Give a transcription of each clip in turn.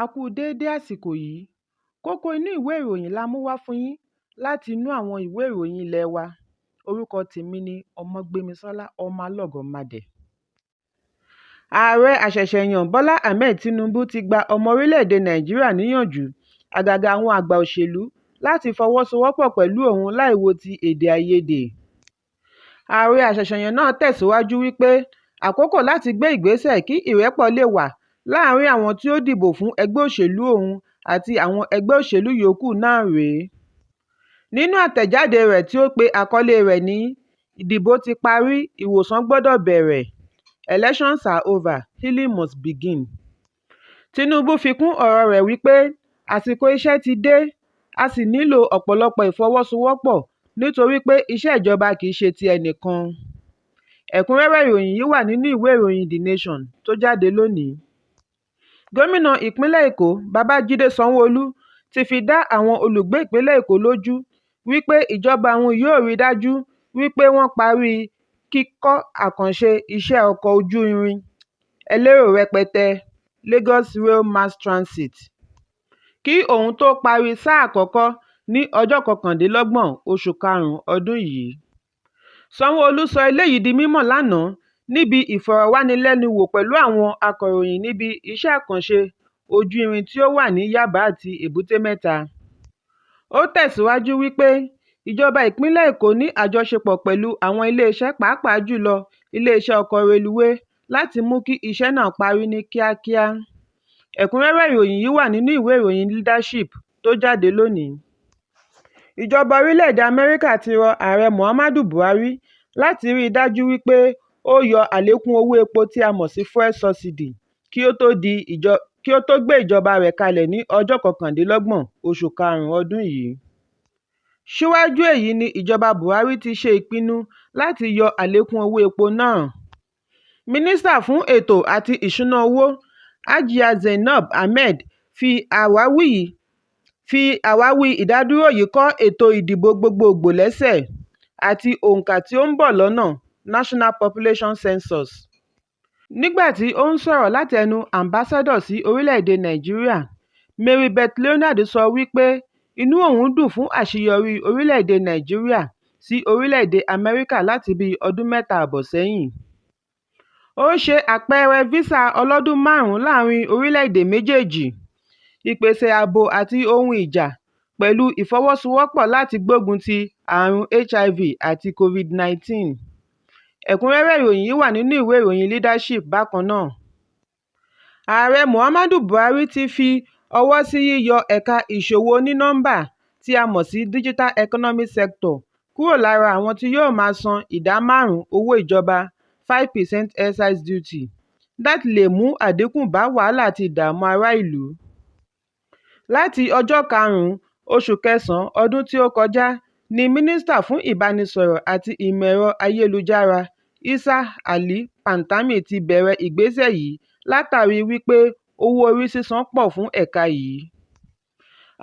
A kú déédé àsìkò yìí. Kókó inú ìwé ìròyìn la mú wá fún yín láti inú àwọn ìwé ìròyìn ilé wa. Orúkọ tèmi ni Ọmọgbémisọ́lá ọmọ Alọ́gọ̀madẹ̀. Ààrẹ àṣẹ̀ṣẹ̀yàn Bọ́lá Ahmed Tinubu ti gba ọmọ orílẹ̀-èdè Nàìjíríà níyànjú, àgàgà àwọn àgbà òṣèlú, láti fọwọ́sowọ́pọ̀ pẹ̀lú òun láì wo ti èdè àìyedè. Ààrẹ àṣẹ̀ṣẹ̀yàn náà tẹ̀síwájú wípé àkókò láti gbé ìgbésẹ̀ kí ìrẹ́pọ̀ lè wà láàárín àwọn tí ó dìbò fún ẹgbẹ́ òṣèlú òun àti àwọn ẹgbẹ́ òṣèlú yòókù náà rèé. Nínú àtẹ̀jáde rẹ̀ tí ó pe àkọlé rẹ̀ ní "Ìdìbò ti parí, ìwòsàn gbọ́dọ̀ bẹ̀rẹ̀. Elections are over, healing must begin." Tinubu fi kún ọ̀rọ̀ rẹ̀ wípé àsìkò iṣẹ́ ti dé, a sì nílò ọ̀pọ̀lọpọ̀ ìfọwọ́sowọ́pọ̀ nítorí pé iṣẹ́ ìjọba kìí ṣe ti ẹnìkan. Ẹ̀kúnrẹ́rẹ́ ìròyìn yìí wà nínú ìwé ìròyìn The Nation tó jáde lónìí. Gómìnà ìpínlẹ̀ Èkó Babájídé Sanwó-Olú ti fi dá àwọn olùgbé ìpínlẹ̀ Èkó lójú wípé ìjọba òun yóò rí dájú wípé wọ́n parí kíkọ́ àkànṣe iṣẹ́ ọkọ̀ ojú irin elérò rẹpẹtẹ Lagos Rail Mass Transit kí òun tó parí sáà àkọ́kọ́ ní ọjọ́ 29 oṣù karùn-ún ọdún yìí. Sanwó-Olú sọ eléyìí di mímọ̀ lánàá níbi ìfọ̀rọ̀wánilẹ́nuwò pẹ̀lú àwọn akọ̀ròyìn níbi iṣẹ́ àkànṣe ojú irin tí ó wà ní Yaba àti Èbúté Mẹ́ta. Ó tẹ̀síwájú wípé ìjọba ìpínlẹ̀ Èkó ní àjọṣepọ̀ pẹ̀lú àwọn iléeṣẹ́ pàápàá jùlọ iléeṣẹ́ ọkọ̀ reluwé láti mú kí iṣẹ́ náà parí ní kíákíá. Ẹ̀kúnrẹ́rẹ́ ìròyìn yìí wà nínú ìwé ìròyìn Leadership tó jáde lónìí. Ìjọba orílẹ̀-èdè Amẹ́ríkà ti rọ Ààrẹ Muhammadu Buhari láti rí i dájú wípé ó yọ àlékún owó epo tí a mọ̀ sí fuel subsidy kí ó tó gbé ìjọba rẹ̀ kalẹ̀ ní ọjọ́ 29 oṣù karùn-ún ọdún yìí. Síwájú èyí ni ìjọba Buhari ti ṣe ìpinnu láti yọ àlékún owó epo náà. Mínísítà fún ètò àti ìṣúná owó Hajiya Zainab Ahmed fi àwáwí ìdádúró yìí kọ́ ètò ìdìbò gbogbogbò lẹ́sẹ̀ àti òǹkà tí ó ń bọ̀ lọ́nà National Population Census. Nígbà tí ó ń sọ̀rọ̀ láti ẹnu ambassador sí orílẹ̀-èdè Nàìjíríà, Mary Beth Leonard sọ wípé inú òun dùn fún àṣeyọrí orílẹ̀-èdè Nàìjíríà sí orílẹ̀-èdè Amẹ́ríkà láti bí ọdún 3 àbọ̀ sẹ́yìn. Ó ṣe àpẹẹrẹ físà ọlọ́dún 5 láàrin orílẹ̀-èdè méjèèjì, ìpèsè ààbò àti ohun ìjà, pẹ̀lú ìfọwọ́sowọ́pọ̀ láti gbógun ti àrùn HIV àti COVID-19. Ẹ̀kúnrẹ́rẹ́ ìròyìn yìí wà nínú ìwé ìròyìn Leadership bákan náà. Ààrẹ Muhammadu Buhari ti fi ọwọ́ sí yíyọ ẹ̀ka ìṣòwò onínọ́mbà tí a mọ̀ sí Digital Economic Sector kúrò lára àwọn tí yóò máa san ìdá 5 owó ìjọba 5% excise duty láti lè mú àdínkù bá wàhálà àti ìdààmú ará ìlú. Láti ọjọ́ 5 oṣù kẹsàn-án ọdún tí ó kọjá ni Mínísítà fún Ìbánisọ̀rọ̀ àti Ìmọ̀ ẹ̀rọ Ayélujára Isa Ali Pantami ti bẹ̀rẹ̀ ìgbésẹ̀ yìí látàrí wípé owó orí sísan pọ̀ fún ẹ̀ka yìí.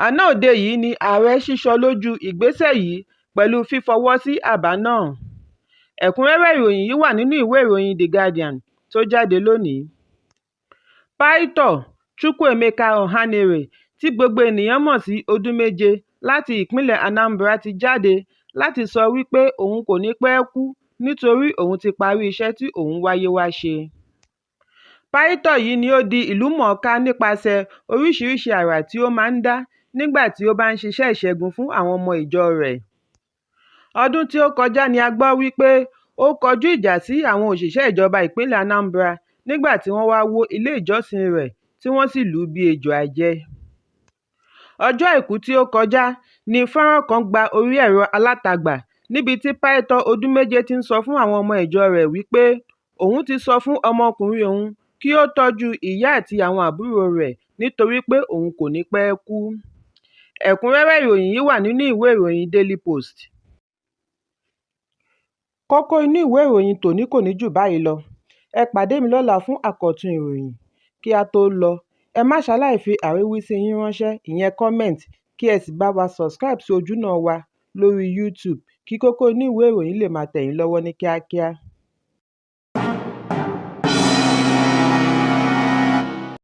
Àná òde yìí ni ààrẹ ṣíṣọ lójú ìgbésẹ̀ yìí pẹ̀lú fífọwọ́ sí àbá náà. Ẹ̀kúnrẹ́rẹ́ ìròyìn yìí wà nínú ìwé ìròyìn The Guardian tó jáde lónìí. Pásítọ̀ Chukwuemeka Ohanere tí gbogbo ènìyàn mọ̀ sí Odúméje láti ìpínlẹ̀ Anambra ti jáde láti sọ wípé òun kò ní pẹ́ kú nítorí òun ti parí iṣẹ́ tí òun wáyé wá ṣe. Pásítọ̀ yìí ni ó di ìlúmọ̀ọ́ká nípasẹ̀ oríṣiríṣi àrà tí ó máa ń dá nígbà tí ó bá ń ṣiṣẹ́ ìṣẹ́gun fún àwọn ọmọ ìjọ rẹ̀. Ọdún tí ó kọjá ni a gbọ́ wípé ó kọjú ìjà sí àwọn òṣìṣẹ́ ìjọba ìpínlẹ̀ Anambra nígbà tí wọ́n wá wó ilé ìjọsìn rẹ̀ tí wọ́n sì lù ú bí ejò àjẹ́. Ọjọ́ Àìkú tí ó kọjá ni fọ́nrán kan gba orí ẹ̀rọ alátagbà níbi tí Pásítọ̀ Odúméje ti ń sọ fún àwọn ọmọ ìjọ rẹ̀ wípé òun ti sọ fún ọmọkùnrin òun kí ó tọ́jú ìyá àti àwọn àbúrò rẹ̀ nítorí pé òun kò ní pẹ́ kú. Ẹ̀kúnrẹ́rẹ́ ìròyìn yìí wà nínú ìwé ìròyìn Daily Post. Kókó inú ìwé ìròyìn tòní kò ní jù báyìí lọ. Ẹ pàdé mi lọ́la fún àkọ́tún ìròyìn. Kí a tó lọ, ẹ má ṣaláì fi àríwísí yín ránṣẹ́, ìyẹn comment, kí ẹ sì bá wa subscribe sí ojúnà wa lórí YouTube kí Kókó Inú Ìwé Ìròyìn lè máa tẹ̀ yín lọ́wọ́ ní kíákíá.